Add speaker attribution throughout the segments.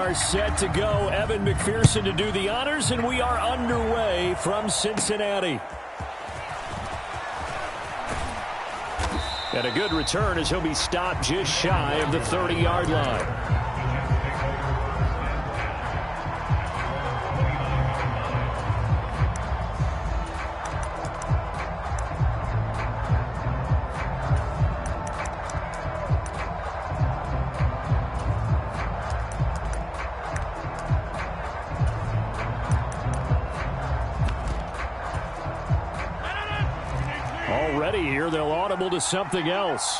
Speaker 1: are set to go. Evan McPherson to do the honors, and we are underway from Cincinnati. And a good return as he'll be stopped just shy of the 30-yard line. Already here, they'll audible to something else.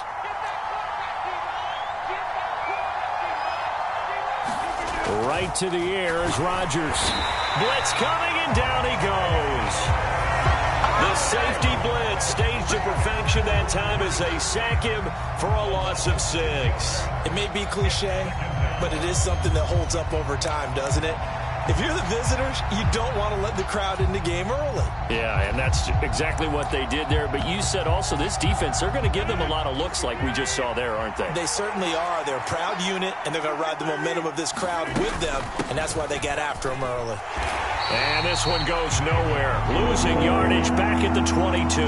Speaker 1: Right to the air is Rodgers. Blitz coming, and down he goes. The safety blitz staged to perfection that time as they sack him for a loss of 6.
Speaker 2: It may be cliche, but it is something that holds up over time, doesn't it? If you're the visitors, you don't want to let the crowd in the game early.
Speaker 1: Yeah, and that's exactly what they did there. But you said also this defense, they're going to give them a lot of looks like we just saw there, aren't they?
Speaker 2: They certainly are. They're a proud unit, and they're going to ride the momentum of this crowd with them, and that's why they got after them early.
Speaker 1: And this one goes nowhere. Losing yardage back at the 22.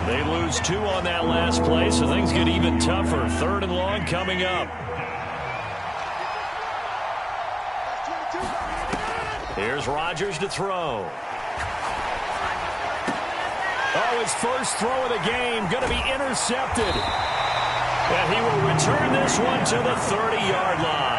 Speaker 1: They lose 2 on that last play, so things get even tougher. 3rd and long coming up. Here's Rodgers to throw. Oh, his first throw of the game going to be intercepted. And he will return this one to the 30-yard line.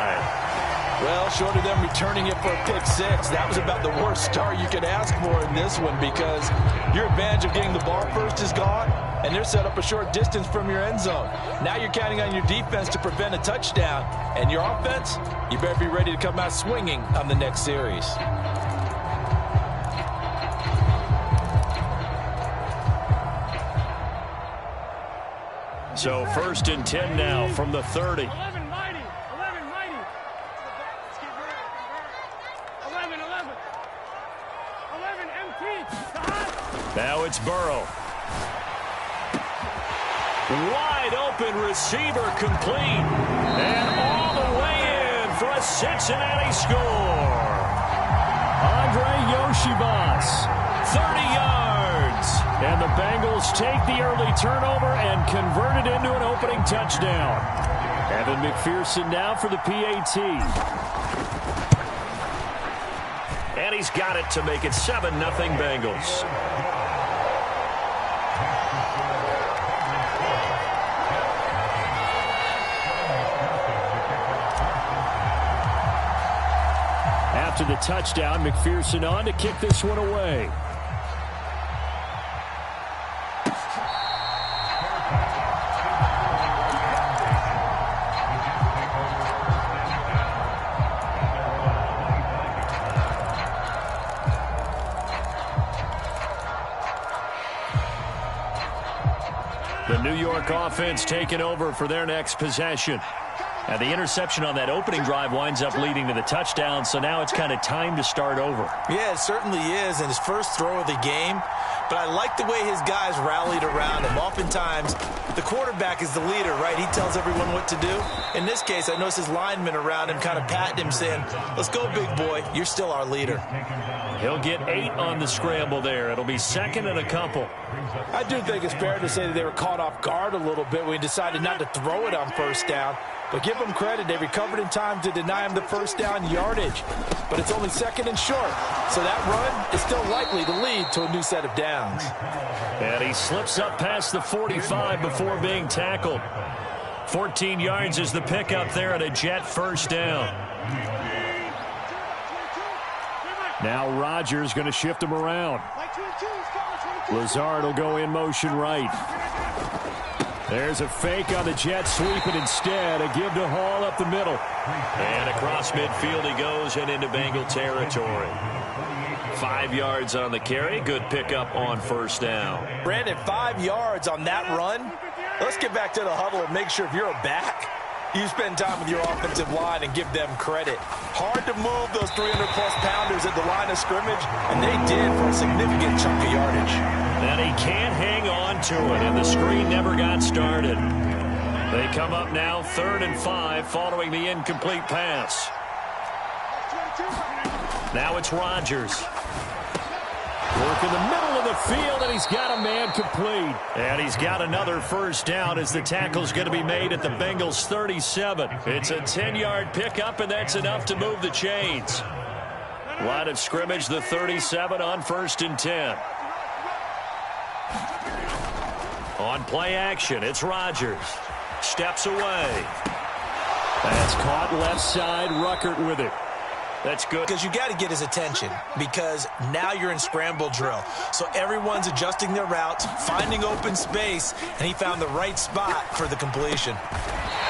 Speaker 2: Well, short of them returning it for a pick 6, that was about the worst start you could ask for in this one because your advantage of getting the ball first is gone, and they're set up a short distance from your end zone. Now you're counting on your defense to prevent a touchdown, and your offense, you better be ready to come out swinging on the next series.
Speaker 1: So 1st and 10 now from the 30.
Speaker 3: 11 mighty. 11 mighty. 11, 11. 11 empty.
Speaker 1: Now it's Burrow. Wide open receiver complete. And all the way in for a Cincinnati score. Andre Yoshibas, 30 yards. And the Bengals take the early turnover and convert it into an opening touchdown. Evan McPherson now for the PAT. And he's got it to make it 7-0 Bengals. After the touchdown, McPherson on to kick this one away. The New York offense taking over for their next possession. And the interception on that opening drive winds up leading to the touchdown, so now it's kind of time to start over.
Speaker 2: Yeah, it certainly is, and his first throw of the game. But I like the way his guys rallied around him. Oftentimes, the quarterback is the leader, right? He tells everyone what to do. In this case, I noticed his linemen around him kind of patting him, saying, let's go, big boy. You're still our leader.
Speaker 1: He'll get 8 on the scramble there. It'll be 2nd and a couple.
Speaker 2: I do think it's fair to say that they were caught off guard a little bit when he decided not to throw it on first down. But give them credit, they recovered in time to deny him the first down yardage. But it's only 2nd and short, so that run is still likely to lead to a new set of downs.
Speaker 1: And he slips up past the 45 before being tackled. 14 yards is the pickup there at a Jet first down. Now Rodgers going to shift him around. Lazard will go in motion right. There's a fake on the jet sweep, and instead a give to Hall up the middle. And across midfield he goes and into Bengal territory. 5 yards on the carry. Good pickup on first down.
Speaker 2: Brandon, 5 yards on that run. Let's get back to the huddle and make sure if you're a back, you spend time with your offensive line and give them credit. Hard to move those 300-plus pounders at the line of scrimmage, and they did for a significant chunk of yardage.
Speaker 1: And he can't hang on to it, and the screen never got started. They come up now 3rd and 5 following the incomplete pass. Now it's Rodgers. Work in the middle of the field, and he's got a man complete. And he's got another first down as the tackle's going to be made at the Bengals' 37. It's a 10-yard pickup, and that's enough to move the chains. Line of scrimmage, the 37 on 1st and 10. On play action, it's Rodgers. Steps away. That's caught left side. Ruckert with it. That's good.
Speaker 2: Because you got to get his attention, because now you're in scramble drill. So everyone's adjusting their routes, finding open space, and he found the right spot for the completion.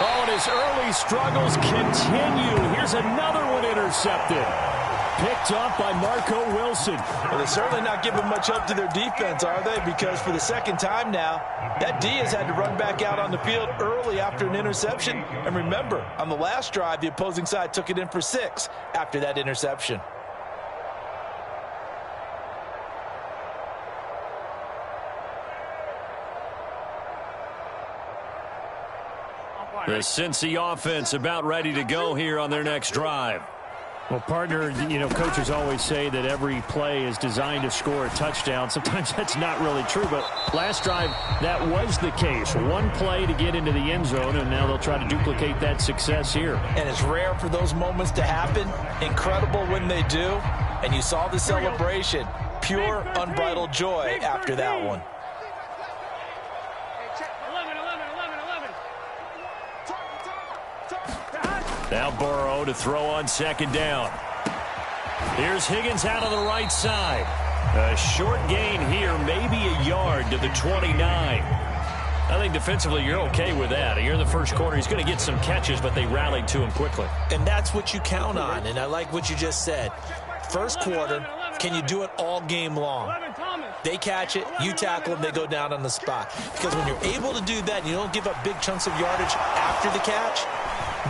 Speaker 1: Oh, and his early struggles continue. Here's another one intercepted. Picked off by Marco Wilson.
Speaker 2: Well, they're certainly not giving much up to their defense, are they? Because for the second time now, that D has had to run back out on the field early after an interception. And remember, on the last drive, the opposing side took it in for 6 after that interception.
Speaker 1: The Cincy offense about ready to go here on their next drive. Well, partner, coaches always say that every play is designed to score a touchdown. Sometimes that's not really true, but last drive, that was the case. One play to get into the end zone, and now they'll try to duplicate that success here.
Speaker 2: And it's rare for those moments to happen. Incredible when they do. And you saw the celebration. Pure, unbridled joy after that one.
Speaker 3: 11.
Speaker 1: Now Burrow to throw on 2nd down. Here's Higgins out on the right side. A short gain here, maybe a yard to the 29. I think defensively you're okay with that. Here in the first quarter, he's going to get some catches, but they rallied to him quickly.
Speaker 2: And that's what you count on, and I like what you just said. First quarter, can you do it all game long? They catch it, you tackle them, they go down on the spot. Because when you're able to do that and you don't give up big chunks of yardage after the catch,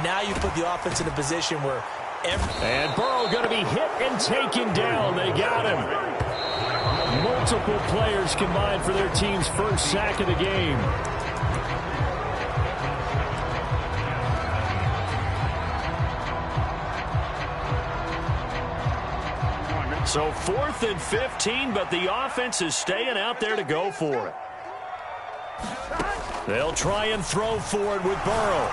Speaker 2: now you put the offense in a position where
Speaker 1: and Burrow going to be hit and taken down. They got him. Multiple players combined for their team's first sack of the game. So 4th and 15, but the offense is staying out there to go for it. They'll try and throw forward with Burrow.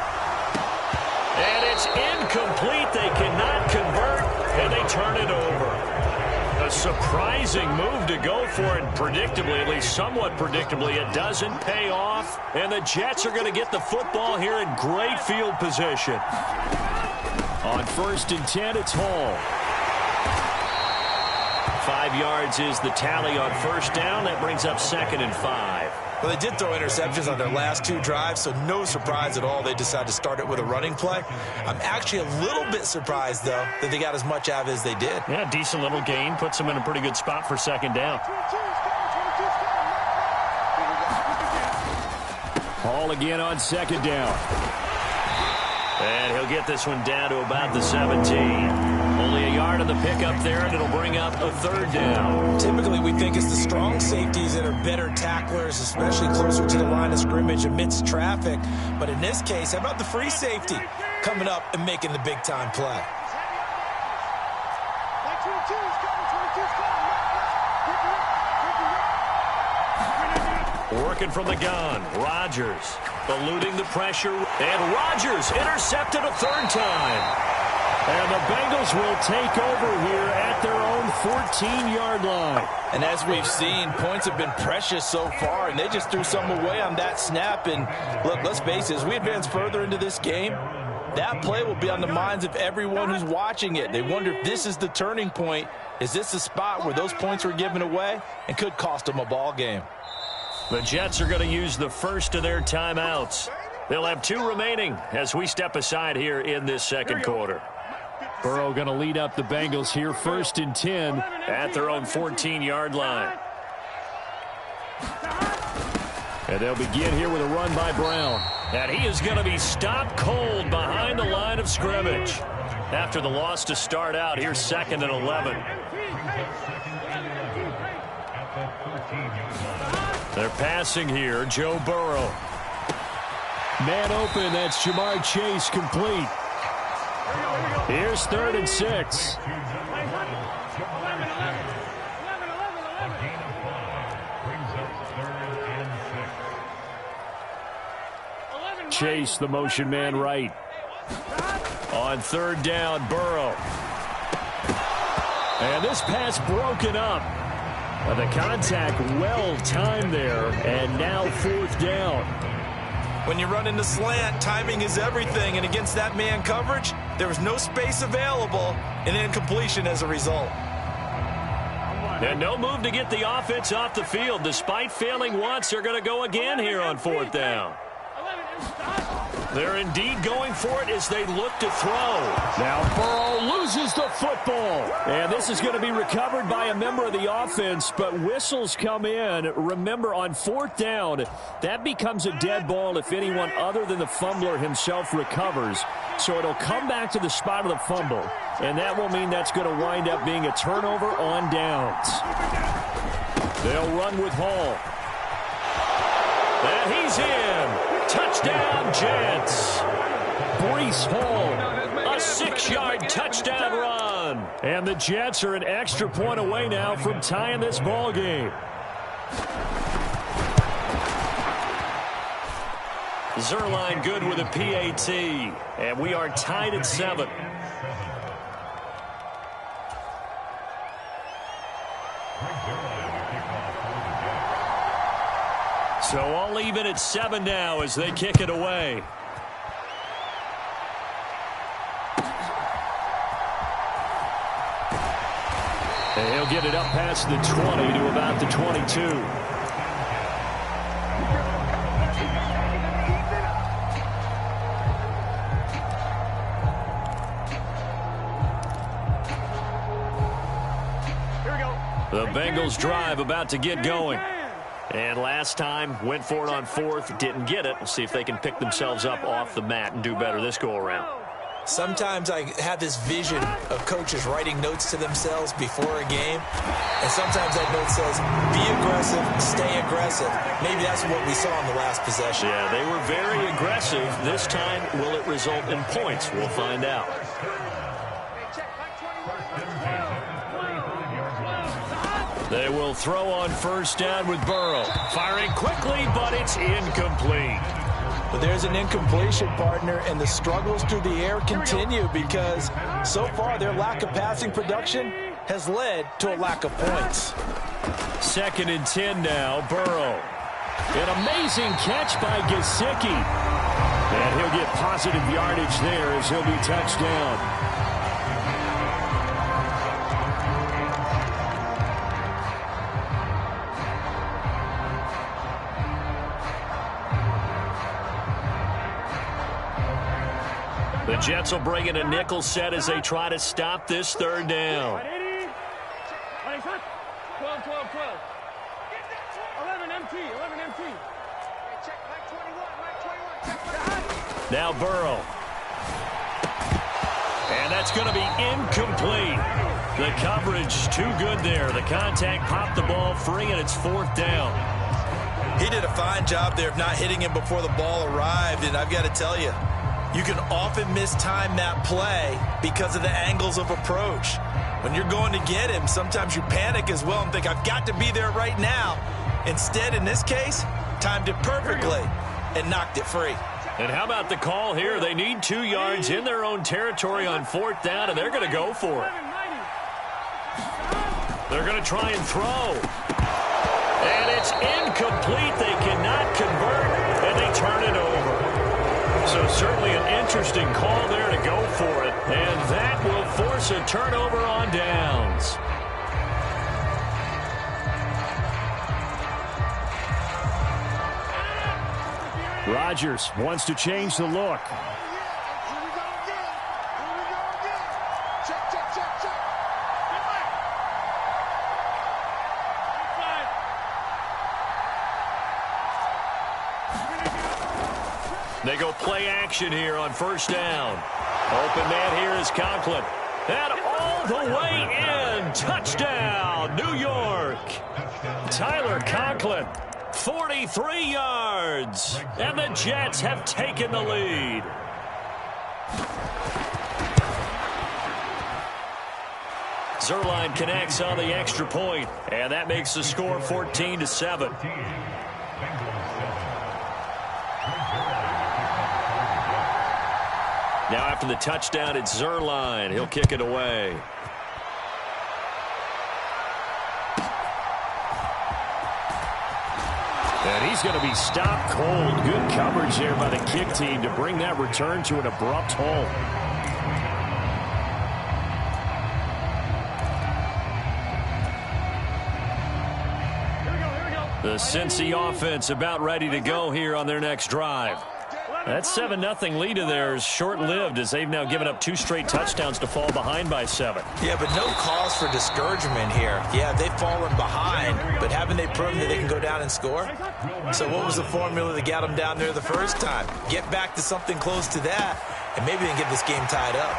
Speaker 1: And it's incomplete. They cannot convert, and they turn it over. A surprising move to go for it, predictably, at least somewhat predictably. It doesn't pay off, and the Jets are going to get the football here in great field position. On 1st and 10, it's Hall. 5 yards is the tally on 1st down. That brings up 2nd and 5.
Speaker 2: Well, they did throw interceptions on their last 2 drives, so no surprise at all they decided to start it with a running play. I'm actually a little bit surprised, though, that they got as much out of it as they did.
Speaker 1: Yeah, decent little gain. Puts them in a pretty good spot for 2nd down. Hall again on 2nd down. And he'll get this one down to about the 17. Only a yard on the pickup there, and it'll bring up a 3rd down.
Speaker 2: Typically, we think it's the strong safeties that are better tacklers, especially closer to the line of scrimmage amidst traffic. But in this case, how about the free safety coming up and making the big-time play?
Speaker 1: Working from the gun, Rodgers eluding the pressure, and Rodgers intercepted a 3rd time. And the Bengals will take over here at their own 14-yard line.
Speaker 2: And as we've seen, points have been precious so far, and they just threw some away on that snap. And look, let's face it, as we advance further into this game, that play will be on the minds of everyone who's watching it. They wonder if this is the turning point. Is this the spot where those points were given away and could cost them a ball game?
Speaker 1: The Jets are going to use the first of their timeouts. They'll have 2 remaining as we step aside here in this 2nd quarter. Burrow going to lead up the Bengals here, 1st and 10 at their own 14-yard line. And they'll begin here with a run by Brown. And he is going to be stopped cold behind the line of scrimmage. After the loss to start out, here's 2nd and 11. They're passing here, Joe Burrow. Man open, that's Jamar Chase complete. Here's 3rd and 6. Chase, the motion man right. On 3rd down, Burrow. And this pass broken up. The contact well-timed there, and now 4th down.
Speaker 2: When you run into slant, timing is everything, and against that man coverage, there was no space available, and incompletion as a result.
Speaker 1: And no move to get the offense off the field. Despite failing once, they're going to go again here on 4th down. They're indeed going for it as they look to throw. Now Burrow loses the football. And this is going to be recovered by a member of the offense, but whistles come in. Remember, on 4th down, that becomes a dead ball if anyone other than the fumbler himself recovers. So it'll come back to the spot of the fumble, and that will mean that's going to wind up being a turnover on downs. They'll run with Hall. And he's in. Touchdown, Jets. Breece Hall, a 6-yard touchdown run. And the Jets are an extra point away now from tying this ball game. Zerline good with a PAT. And we are tied at 7. So all even at 7 now as they kick it away. And he'll get it up past the 20 to about the 22. The Bengals drive about to get going. And last time, went for it on 4th, didn't get it. We'll see if they can pick themselves up off the mat and do better this go-around.
Speaker 2: Sometimes I have this vision of coaches writing notes to themselves before a game, and sometimes that note says, be aggressive, stay aggressive. Maybe that's what we saw in the last possession.
Speaker 1: Yeah, they were very aggressive. This time, will it result in points? We'll find out. They will throw on 1st down with Burrow. Firing quickly, but it's incomplete.
Speaker 2: But there's an incompletion, partner, and the struggles through the air continue because so far their lack of passing production has led to a lack of points.
Speaker 1: 2nd and 10 now, Burrow. An amazing catch by Gesicki. And he'll get positive yardage there as he'll be touched down. The Jets will bring in a nickel set as they try to stop this 3rd down.
Speaker 3: 12, 12, 12. 11 MT, 11 MT. Check back 21,
Speaker 1: Now Burrow. And that's going to be incomplete. The coverage too good there. The contact popped the ball free, and it's 4th down.
Speaker 2: He did a fine job there of not hitting him before the ball arrived, and I've got to tell you, you can often mistime that play because of the angles of approach. When you're going to get him, sometimes you panic as well and think, I've got to be there right now. Instead, in this case, timed it perfectly and knocked it free.
Speaker 1: And how about the call here? They need 2 yards in their own territory on 4th down, and they're going to go for it. They're going to try and throw. And it's incomplete. They cannot convert, and they turn it over. So certainly an interesting call there to go for it. And that will force a turnover on downs. Rodgers wants to change the look. They go play action here on 1st down. Open man here is Conklin. And all the way in. Touchdown, New York. Tyler Conklin, 43 yards. And the Jets have taken the lead. Zerline connects on the extra point, and that makes the score 14-7. Now after the touchdown, it's Zerline. He'll kick it away. And he's going to be stopped cold. Good coverage there by the kick team to bring that return to an abrupt halt. The Cincy offense about ready to go here on their next drive. That 7-0 lead of theirs short-lived as they've now given up 2 straight touchdowns to fall behind by 7.
Speaker 2: Yeah, but no cause for discouragement here. Yeah, they've fallen behind, but haven't they proven that they can go down and score? So what was the formula that got them down there the first time? Get back to something close to that, and maybe they can get this game tied up.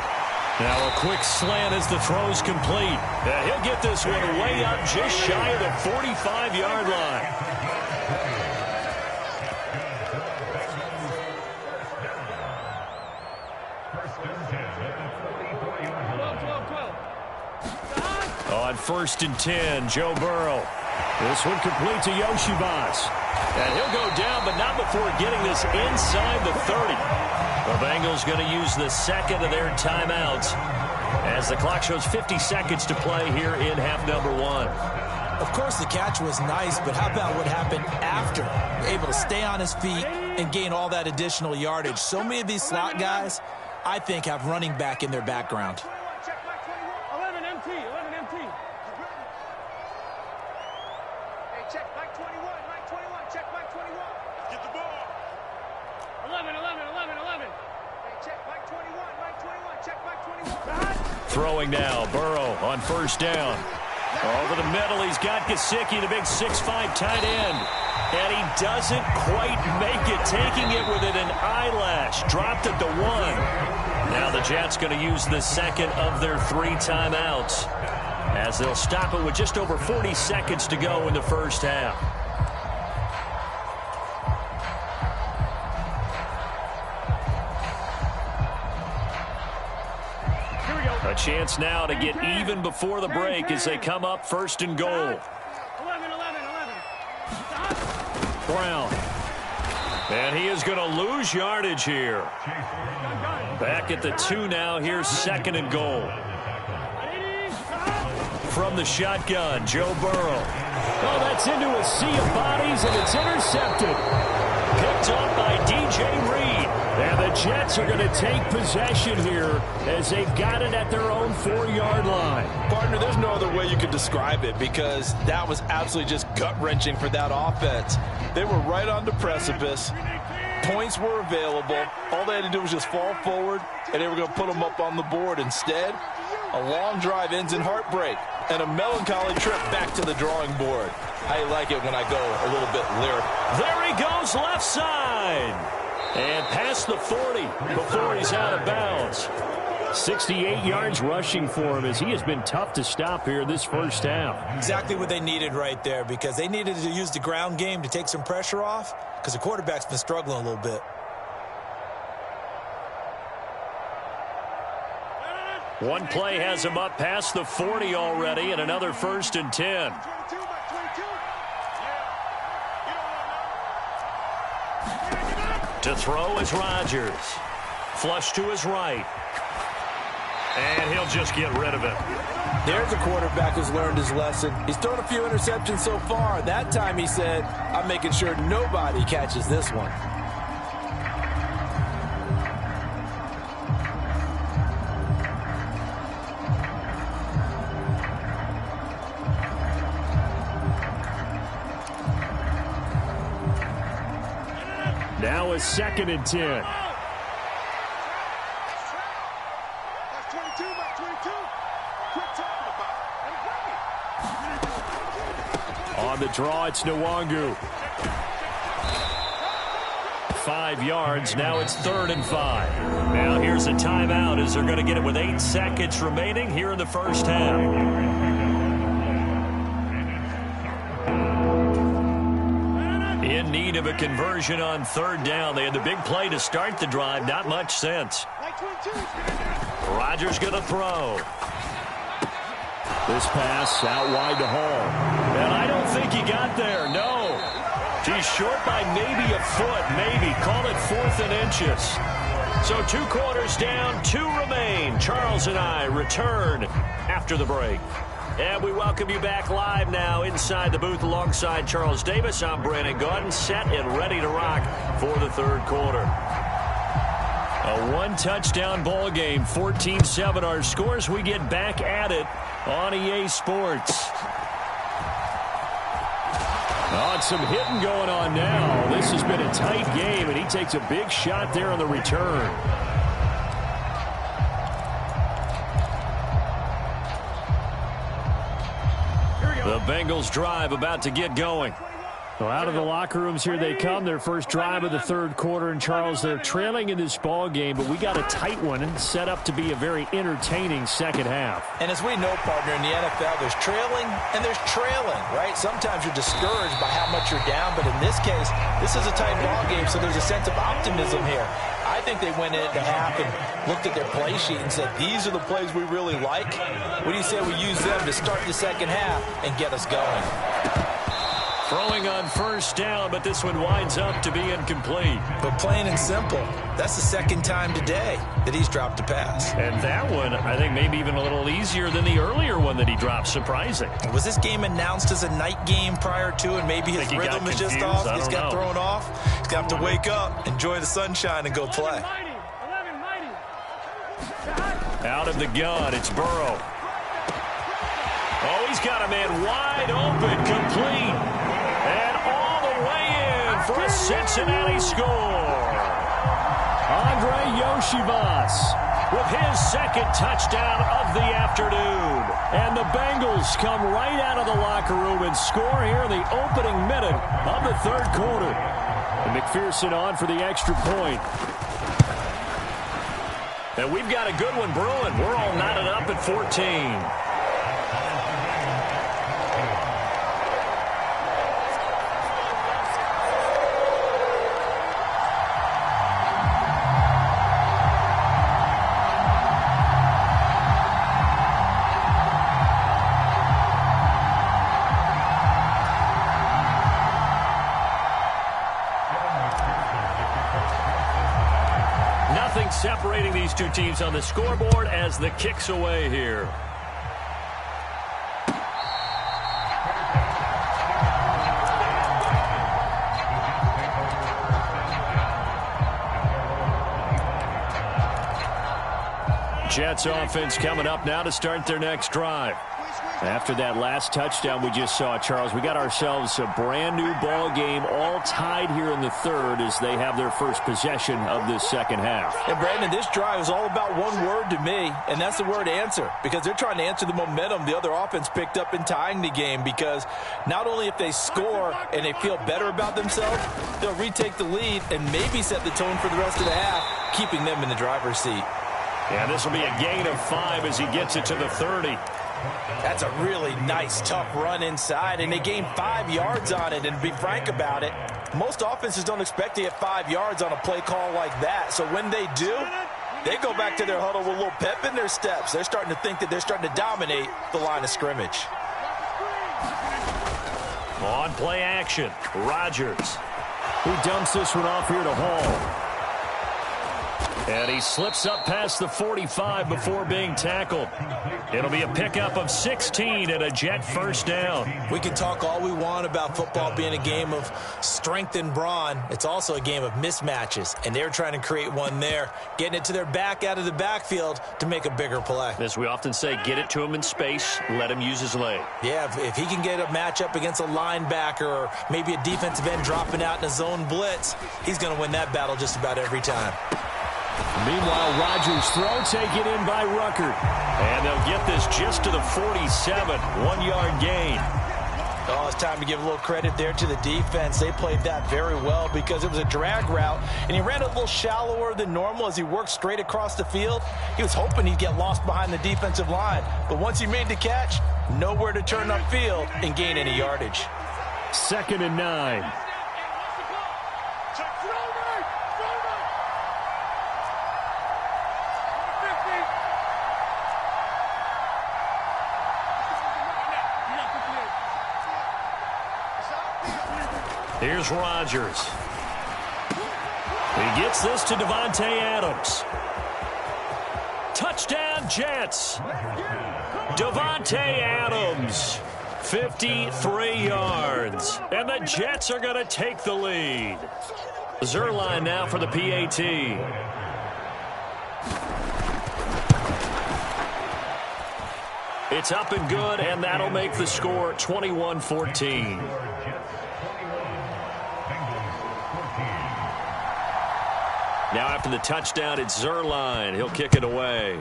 Speaker 1: Now a quick slant as the throw's complete. And he'll get this one way up just shy of the 45-yard line. On 1st and 10, Joe Burrow. This one complete to Yoshibas. And he'll go down, but not before getting this inside the 30. The Bengals going to use the second of their timeouts as the clock shows 50 seconds to play here in half number 1.
Speaker 2: Of course, the catch was nice, but how about what happened after? Able to stay on his feet and gain all that additional yardage. So many of these slot guys, I think, have running back in their background.
Speaker 3: 11 MT, 11 MT. Hey, check Mike 21, Mike 21, check Mike 21. Get the ball. 11, 11, 11, 11. Hey, check Mike 21, Mike 21, check Mike 21.
Speaker 1: Throwing now, Burrow on 1st down. Over the middle, he's got Gesicki, the big 6'5" tight end. And he doesn't quite make it, taking it within an eyelash. Dropped at the 1. Now the Jets going to use the second of their 3 timeouts as they'll stop it with just over 40 seconds to go in the first half. A chance now to get even before the break as they come up 1st and goal.
Speaker 3: 11, 11, 11.
Speaker 1: Brown. And he is going to lose yardage here. Back at the 2 now. Here's 2nd and goal. From the shotgun, Joe Burrow. Oh, that's into a sea of bodies, and it's intercepted. Picked up by DJ Reed. And the Jets are going to take possession here as they've got it at their own 4-yard line.
Speaker 2: Partner, there's no other way you could describe it because that was absolutely just gut-wrenching for that offense. They were right on the precipice. Points were available. All they had to do was just fall forward, and they were going to put them up on the board. Instead, a long drive ends in heartbreak and a melancholy trip back to the drawing board. I like it when I go a little bit lyric.
Speaker 1: There he goes, left side. And past the 40 before he's out of bounds. 68 yards rushing for him as he has been tough to stop here this first half.
Speaker 2: Exactly what they needed right there because they needed to use the ground game to take some pressure off because the quarterback's been struggling a little bit.
Speaker 1: One play has him up past the 40 already and another 1st and 10. To throw is Rodgers. Flush to his right. And he'll just get rid of it.
Speaker 2: There's a quarterback who's learned his lesson. He's thrown a few interceptions so far. That time he said, I'm making sure nobody catches this one.
Speaker 1: Now is 2nd and 10. On the draw, it's Nwangu. 5 yards. Now it's 3rd and 5. Now here's a timeout as they're going to get it with 8 seconds remaining here in the first half. In need of a conversion on 3rd down. They had the big play to start the drive. Not much sense. Rodgers going to throw. This pass out wide to Hall. And I don't think he got there, no. He's short by maybe a foot, maybe. Call it 4th and inches. So 2 quarters down, 2 remain. Charles and I return after the break. And we welcome you back live now inside the booth alongside Charles Davis. I'm Brandon Gaudin, set and ready to rock for the 3rd quarter. A 1-touchdown ball game, 14-7 our scores. We get back at it on EA Sports. Oh, and some hitting going on now. This has been a tight game, and he takes a big shot there on the return. The Bengals drive about to get going. Well, out of the locker rooms here they come. Their first drive of the 3rd quarter. And, Charles, they're trailing in this ball game, but we got a tight one set up to be a very entertaining second half.
Speaker 2: And as we know, partner, in the NFL, there's trailing and there's trailing, right? Sometimes you're discouraged by how much you're down, but in this case, this is a tight ball game, so there's a sense of optimism here. I think they went into half and looked at their play sheet and said, these are the plays we really like. What do you say we use them to start the second half and get us going?
Speaker 1: Throwing on first down, but this one winds up to be incomplete.
Speaker 2: But plain and simple, that's the 2nd time today that he's dropped a pass.
Speaker 1: And that one, I think, maybe even a little easier than the earlier one that he dropped. Surprising.
Speaker 2: Was this game announced as a night game prior to, and maybe his rhythm is just off? He's got thrown off. He's going to have to wake up, enjoy the sunshine, and go play.
Speaker 1: Out of the gun, it's Burrow. Oh, he's got a man wide open, complete. And all the way in for a Cincinnati score. Andre Yoshivas with his 2nd touchdown of the afternoon. And the Bengals come right out of the locker room and score here in the opening minute of the 3rd quarter. And McPherson on for the extra point. And we've got a good one brewing. We're all knotted up at 14. Separating these 2 teams on the scoreboard as the kick's away here. Jets offense coming up now to start their next drive. After that last touchdown we just saw, Charles, we got ourselves a brand new ball game, all tied here in the 3rd as they have their first possession of this second half.
Speaker 2: And Brandon, this drive is all about one word to me, and that's the word answer, because they're trying to answer the momentum the other offense picked up in tying the game, because not only if they score and they feel better about themselves, they'll retake the lead and maybe set the tone for the rest of the half, keeping them in the driver's seat.
Speaker 1: Yeah, this will be a gain of 5 as he gets it to the 30.
Speaker 2: That's a really nice, tough run inside, and they gained 5 yards on it. And to be frank about it, most offenses don't expect to get 5 yards on a play call like that. So when they do, they go back to their huddle with a little pep in their steps. They're starting to think that they're starting to dominate the line of scrimmage.
Speaker 1: On play action, Rodgers. He dumps this one off here to Hall. And he slips up past the 45 before being tackled. It'll be a pickup of 16 and a Jet first down.
Speaker 2: We can talk all we want about football being a game of strength and brawn. It's also a game of mismatches, and they're trying to create one there, getting it to their back out of the backfield to make a bigger play.
Speaker 1: As we often say, get it to him in space, let him use his leg.
Speaker 2: Yeah, if he can get a matchup against a linebacker or maybe a defensive end dropping out in a zone blitz, he's going to win that battle just about every time.
Speaker 1: Meanwhile, Rodgers' throw taken in by Ruckert. And they'll get this just to the 47, 1-yard gain.
Speaker 2: Oh, it's time to give a little credit there to the defense. They played that very well because it was a drag route, and he ran a little shallower than normal as he worked straight across the field. He was hoping he'd get lost behind the defensive line, but once he made the catch, nowhere to turn upfield and gain any yardage.
Speaker 1: 2nd and 9. Here's Rodgers. He gets this to Davante Adams. Touchdown, Jets. Davante Adams, 53 yards. And the Jets are going to take the lead. Zerline now for the PAT. It's up and good, and that'll make the score 21-14. Now after the touchdown, it's Zerline. He'll kick it away.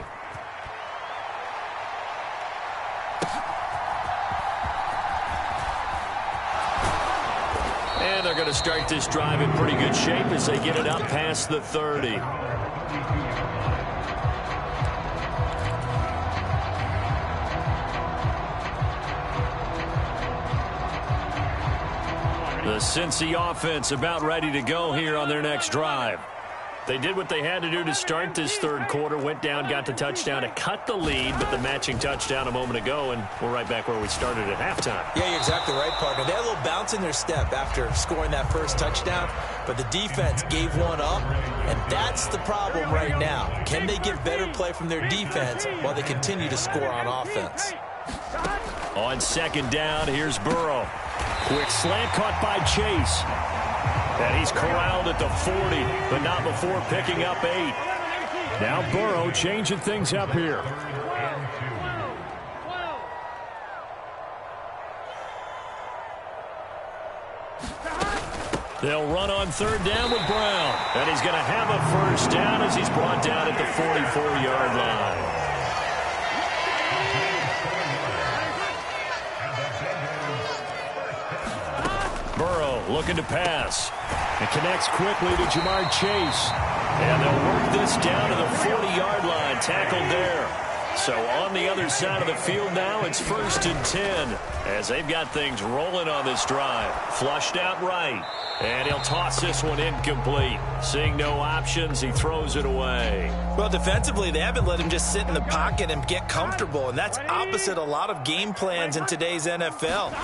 Speaker 1: And they're going to start this drive in pretty good shape as they get it up past the 30. The Cincy offense about ready to go here on their next drive. They did what they had to do to start this third quarter, went down, got the touchdown to cut the lead, but the matching touchdown a moment ago, and we're right back where we started at halftime.
Speaker 2: Yeah, you're exactly right, partner. They had a little bounce in their step after scoring that first touchdown, but the defense gave one up, and that's the problem right now. Can they get better play from their defense while they continue to score on offense?
Speaker 1: On second down, here's Burrow. Quick slant caught by Chase. And he's corralled at the 40, but not before picking up 8. Now Burrow changing things up here. They'll run on third down with Brown. And he's going to have a first down as he's brought down at the 44-yard line. Burrow looking to pass. It connects quickly to Jamar Chase. And they'll work this down to the 40-yard line. Tackled there. So on the other side of the field now, it's 1st and 10 as they've got things rolling on this drive. Flushed out right. And he'll toss this one incomplete. Seeing no options, he throws it away.
Speaker 2: Well, defensively, they haven't let him just sit in the pocket and get comfortable, and that's opposite a lot of game plans in today's NFL.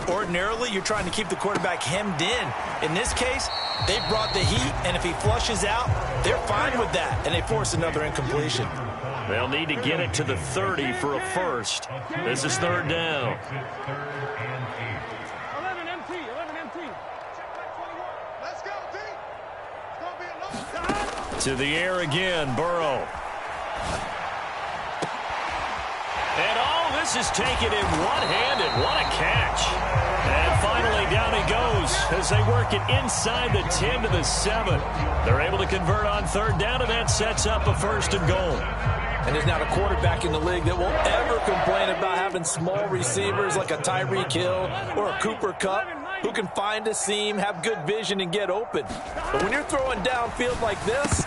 Speaker 2: Ordinarily, you're trying to keep the quarterback hemmed in. In this case, they brought the heat, and if he flushes out, they're fine with that, and they force another incompletion.
Speaker 1: They'll need to get it to the 30 for a first. This is third down.
Speaker 3: 11 MT. Check back 21. Let's go, D. It's going to be a long time.
Speaker 1: To the air again, Burrow. And oh, this is taken in one-handed. What a catch. And finally down he goes as they work it inside the 10 to the 7. They're able to convert on third down, and that sets up a 1st and goal.
Speaker 2: And there's not a quarterback in the league that won't ever complain about having small receivers like a Tyreek Hill or a Cooper Kupp who can find a seam, have good vision, and get open. But when you're throwing downfield like this,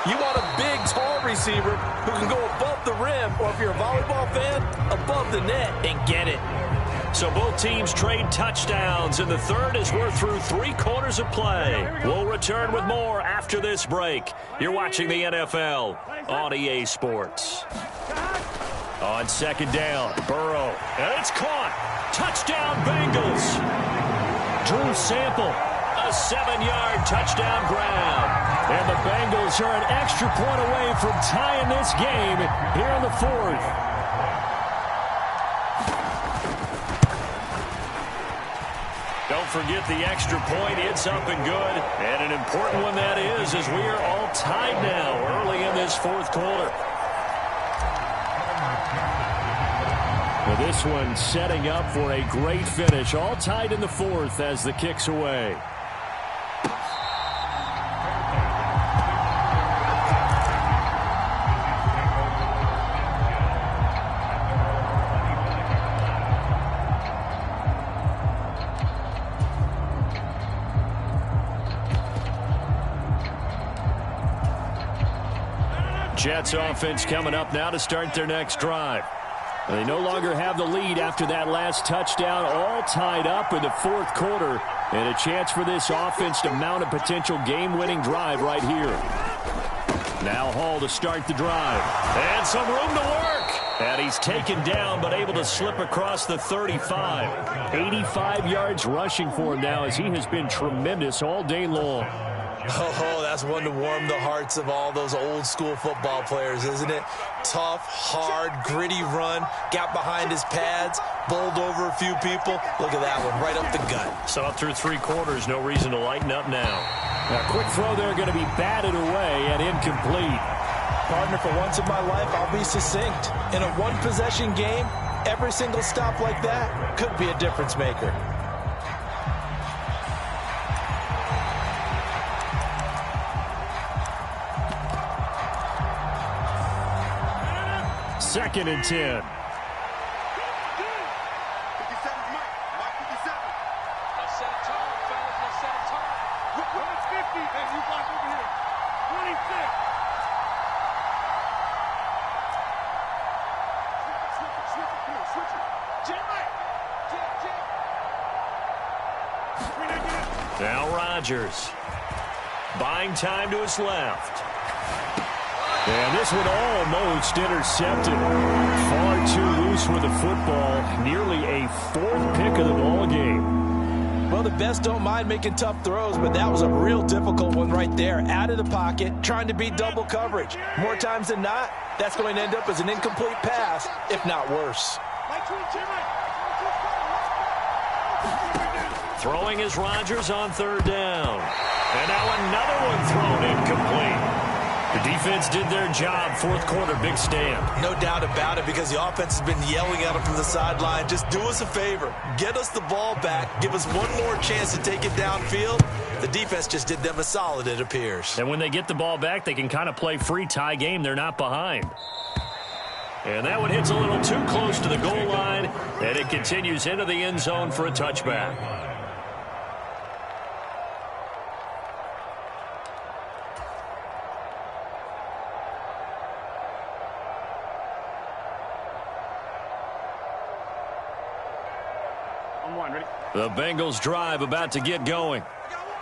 Speaker 2: you want a big, tall receiver who can go above the rim, or if you're a volleyball fan, above the net and get it.
Speaker 1: So both teams trade touchdowns in the third as we're through 3 quarters of play. We'll return with more after this break. You're watching the NFL on EA Sports. On second down, Burrow. And it's caught. Touchdown, Bengals. Drew Sample, a 7-yard touchdown grab. And the Bengals are an extra point away from tying this game here in the 4th. Don't forget the extra point. It's up and good. And an important one that is, as we are all tied now early in this 4th quarter. Well, this one setting up for a great finish. All tied in the 4th as the kick's away. Jets offense coming up now to start their next drive. They no longer have the lead after that last touchdown, all tied up in the 4th quarter, and a chance for this offense to mount a potential game-winning drive right here. Now Hall to start the drive, and some room to work, And he's taken down, but able to slip across the 35. 85 yards rushing for him now, as he has been tremendous all day long.
Speaker 2: Oh, that's one to warm the hearts of all those old-school football players, isn't it? Tough, hard, gritty run, got behind his pads, bowled over a few people. Look at that one, right up the gut.
Speaker 1: Saw it through 3 quarters, no reason to lighten up now. A quick throw there, going to be batted away and incomplete.
Speaker 2: Partner, for once in my life, I'll be succinct. In a one-possession game, every single stop like that could be a difference maker.
Speaker 1: Second and 10. Now Rodgers. Buying time to his left. And this one almost intercepted. Far too loose with the football. Nearly a 4th pick of the ball game.
Speaker 2: Well, the best don't mind making tough throws, but that was a real difficult one right there. Out of the pocket, trying to beat double coverage. More times than not, that's going to end up as an incomplete pass, if not worse.
Speaker 1: Throwing is Rodgers on 3rd down. And now another one thrown incomplete. The defense did their job. 4th quarter, big stand.
Speaker 2: No doubt about it, because the offense has been yelling at him from the sideline. Just do us a favor. Get us the ball back. Give us one more chance to take it downfield. The defense just did them a solid, it appears.
Speaker 1: And when they get the ball back, they can kind of play free tie game. They're not behind. And that one hits a little too close to the goal line, and it continues into the end zone for a touchback. The Bengals drive about to get going.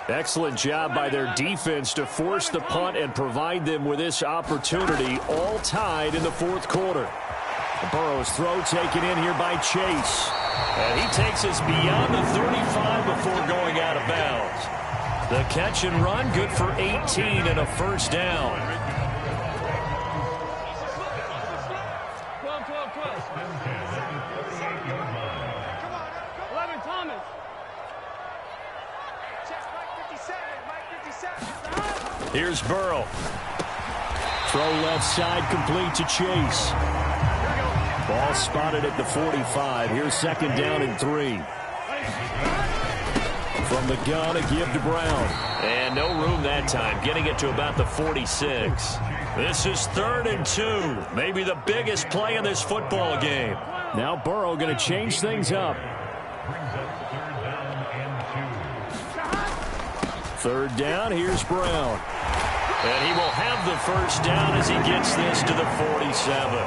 Speaker 1: Excellent job by their defense to force the punt and provide them with this opportunity, all tied in the 4th quarter. Burrow's throw taken in here by Chase. And he takes us beyond the 35 before going out of bounds. The catch and run, good for 18 and a first down.
Speaker 3: 11, Thomas.
Speaker 1: Here's Burrow. Throw left side, complete to Chase. Ball spotted at the 45. Here's 2nd down and 3. From the gun, a give to Brown. And no room that time, getting it to about the 46. This is 3rd and 2. Maybe the biggest play in this football game. Now Burrow going to change things up. 3rd down, here's Brown. And he will have the first down as he gets this to the 47.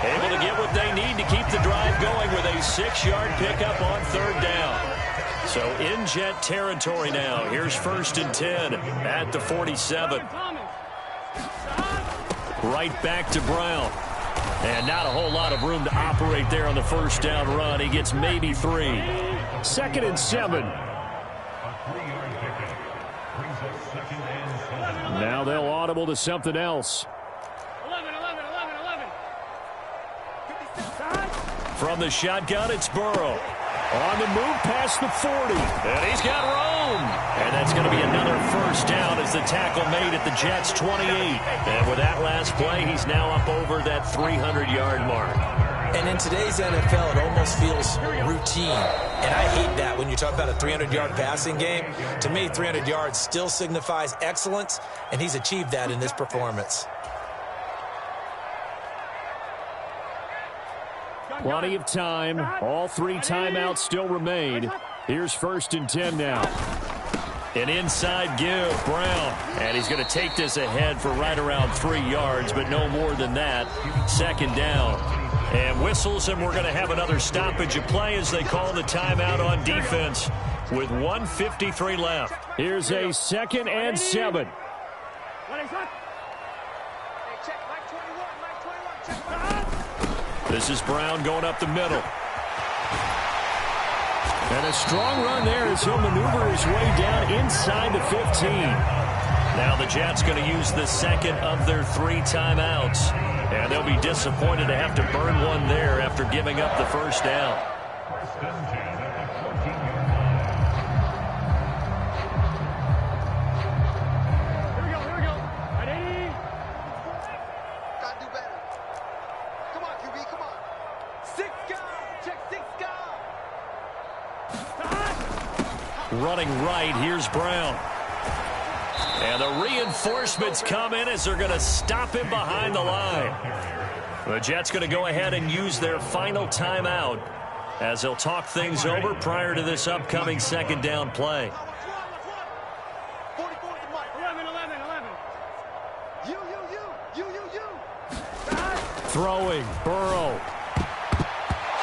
Speaker 1: Able to get what they need to keep the drive going with a 6-yard pickup on 3rd down. So in Jet territory now. Here's 1st and 10 at the 47. Right back to Brown. And not a whole lot of room to operate there on the first down run. He gets maybe 3. 2nd and 7. Now they'll audible to something else.
Speaker 3: 11.
Speaker 1: From the shotgun, it's Burrow. On the move past the 40. And he's got room. And that's going to be another first down as the tackle made at the Jets' 28. And with that last play, he's now up over that 300-yard mark.
Speaker 2: And in today's NFL, it almost feels routine. And I hate that when you talk about a 300-yard passing game. To me, 300 yards still signifies excellence, and he's achieved that in this performance.
Speaker 1: Plenty of time. All 3 timeouts still remain. Here's 1st and 10 now. An inside give, Brown. And he's going to take this ahead for right around 3 yards, but no more than that. 2nd down. And whistles, and we're going to have another stoppage of play as they call the timeout on defense with 1:53 left. Here's a 2nd and 7. This is Brown going up the middle. And a strong run there as he'll maneuver his way down inside the 15. Now the Jets going to use the second of their 3 timeouts. And they'll be disappointed to have to burn one there after giving up the first down.
Speaker 3: Here we go. Ready? Gotta do better. Come on, QB, come on. 6 guard. Check 6 guard.
Speaker 1: Running right, here's Brown. And the reinforcements come in as they're going to stop him behind the line. The Jets going to go ahead and use their final timeout as they'll talk things over prior to this upcoming second down play.
Speaker 3: 44 to Mike. 11. You.
Speaker 1: Throwing, Burrow.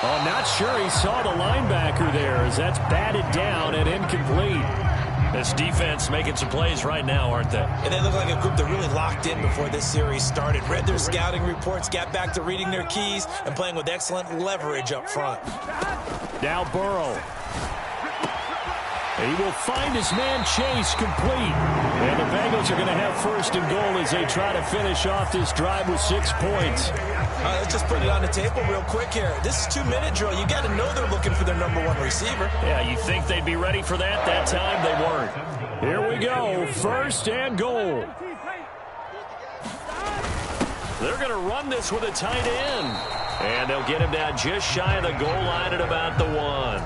Speaker 1: Oh, not sure he saw the linebacker there as that's batted down and incomplete. This defense making some plays right now, aren't they?
Speaker 4: And they look like a group that really locked in before this series started. Read their scouting reports, got back to reading their keys, and playing with excellent leverage up front.
Speaker 1: Now Burrow. He will find his man Chase complete. And the Bengals are going to have first and goal as they try to finish off this drive with 6 points.
Speaker 4: Let's just put it on the table real quick here. This is 2-minute drill. You got to know they're looking for their #1 receiver.
Speaker 1: Yeah, you think they'd be ready for that? That time they weren't. Here we go. First and goal. They're going to run this with a tight end. And they'll get him down just shy of the goal line at about the 1.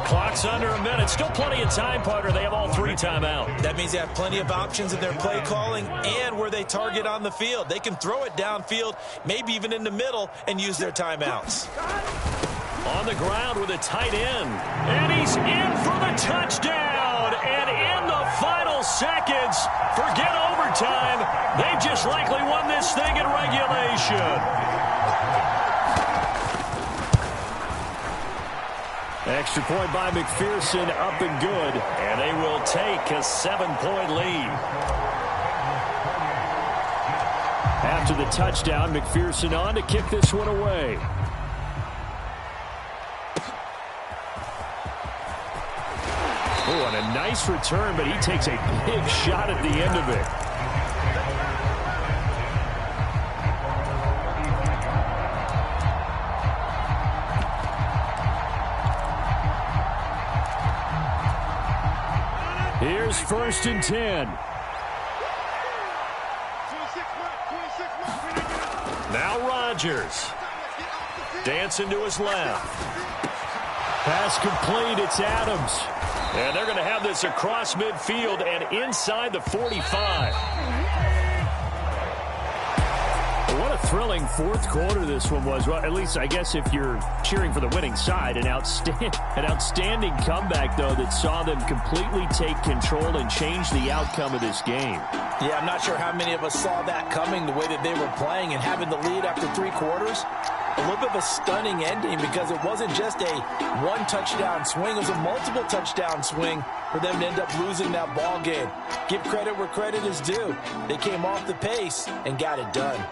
Speaker 1: Clock's under a minute. Still plenty of time, partner. They have all 3 timeout.
Speaker 4: That means they have plenty of options in their play calling and where they target on the field. They can throw it downfield, maybe even in the middle, and use their timeouts.
Speaker 1: On the ground with a tight end. And he's in for the touchdown. And in the final seconds, forget overtime. They just likely won this thing in regulation. Extra point by McPherson, up and good. And they will take a 7-point lead. After the touchdown, McPherson on to kick this one away. Oh, and a nice return, but he takes a big shot at the end of it. Here's first and 10. Now Rodgers. Dancing to his left. Pass complete. It's Adams. And they're going to have this across midfield and inside the 45. What a thrilling fourth quarter this one was. Well, at least I guess if you're cheering for the winning side, an outstanding comeback, though, that saw them completely take control and change the outcome of this game.
Speaker 4: Yeah, I'm not sure how many of us saw that coming, the way that they were playing and having the lead after 3 quarters. A little bit of a stunning ending because it wasn't just a 1-touchdown swing. It was a multiple touchdown swing for them to end up losing that ball game. Give credit where credit is due. They came off the pace and got it done.